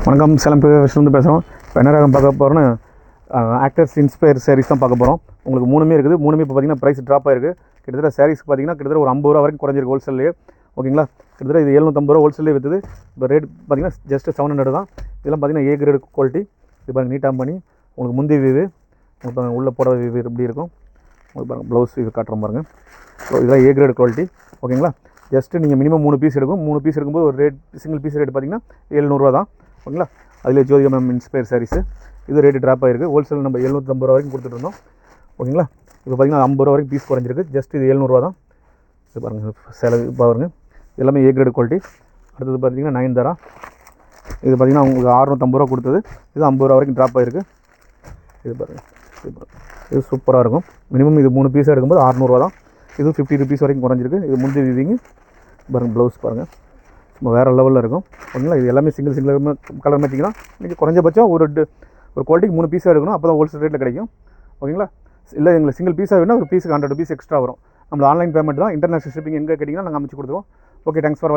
வணக்கம், சேலம் வந்து பேசுகிறோம். இப்போ என்ன ரகம் பார்க்க போகிறோன்னா, ஆக்டர்ஸ் இன்ஸ்பயர் சாரீஸ் தான் பார்க்க போகிறோம். உங்களுக்கு மூணுமே இருக்குது. மூணுமே இப்போ பார்த்தீங்கன்னா ப்ரைஸ் ட்ராப் ஆயிருக்கு. கிட்டத்தட்ட சாரீஸ்க்கு பார்த்தீங்கன்னா கிட்டத்தட்ட ஒரு 50 ரூபா வரைக்கும் குறைஞ்சிருக்கு ஹோல்சேல்லே. ஓகேங்களா, கிட்டத்தட்ட இது 750 ரூபா ஹோல்சேல்லே விற்றுது. இப்போ ரேட் பார்த்தீங்கன்னா ஜஸ்ட் 700 தான். இதெல்லாம் பார்த்தீங்கன்னா ஏ கிரேட் குவாலிட்டி. இது பாருங்கள், நீட்டாக பண்ணி உங்களுக்கு முந்தி வீவு, உங்களுக்கு உள்ளே போட வீவு எப்படி இருக்கும் உங்களுக்கு பாருங்கள். ப்ளவுஸ் வீவு காட்டுற பாருங்கள். ஸோ இதெல்லாம் ஏ கிரேட் குவாலிட்டி. ஓகேங்களா, ஜஸ்ட்டு நீங்கள் மினிமம் 3 பீஸ் எடுக்கும். 3 பீஸ் எடுக்கும்போது ஒரு ரேட், சிங்கிள் பீஸ் ரேட் பார்த்தீங்கன்னா 700 ரூபா தான். ஓகேங்களா, அதில் ஜோதிகா மேம் இன்ஸ்பயர் சாரீஸு இது ரேட்டு ட்ராப் ஆகிருக்கு. ஹோல்சேல் நம்ம 750 ரூபா வரைக்கும் கொடுத்துட்ருந்தோம். ஓகேங்களா, இப்போ பார்த்தீங்கன்னா 50 ரூபா வரைக்கும் பீஸ் குறைஞ்சிருக்கு. ஜஸ்ட் இது 700 ரூபா தான். இது பாருங்கள், செலவு பாருங்கள், எல்லாமே ஏ கிரேட் குவாலிட்டி. அடுத்தது பார்த்தீங்கன்னா நயன்தாரா. இது பார்த்தீங்கன்னா உங்களுக்கு 650 ரூபா கொடுத்தது, இது 50 ரூபா வரைக்கும் ட்ராப் ஆகிருக்கு. இது பாருங்கள், இது சூப்பராக இருக்கும். மினிமம் இது 3 பீஸாக எடுக்கும்போது 600 தான். இது 50 ருபீஸ் வரைக்கும் குறைஞ்சிருக்கு. இது முந்தி வீவிங்க பாருங்கள். ப்ளவுஸ் பாருங்கள், சும்மா வேறு லெவலில் இருக்கும். ஓகேங்களா, இது எல்லாமே சிங்கிள் கலர் மேட்சிங் தான். இன்றைக்கி குறைஞ்சபட்சம் ஒரு குவாலிட்டிக்கு 3 பீஸாக எடுக்கணும். அப்போ தான் ஹோல்சேல் ரேட்டில் கிடைக்கும். ஓகேங்களா, இல்லை எங்களுக்கு சிங்கிள் பீஸாக வேணும்னா ஒரு பீஸுக்கு 100 ருபீஸ் எக்ஸ்ட்ரா வரும். நம்மளோட ஆன்லைன் பேமெண்ட் தான். இன்டர்நேஷனல் ஷிப்பிங் எங்கே கேட்டிங்கன்னா நாங்கள் அமைச்சு கொடுத்துருவோம். Okay, thanks for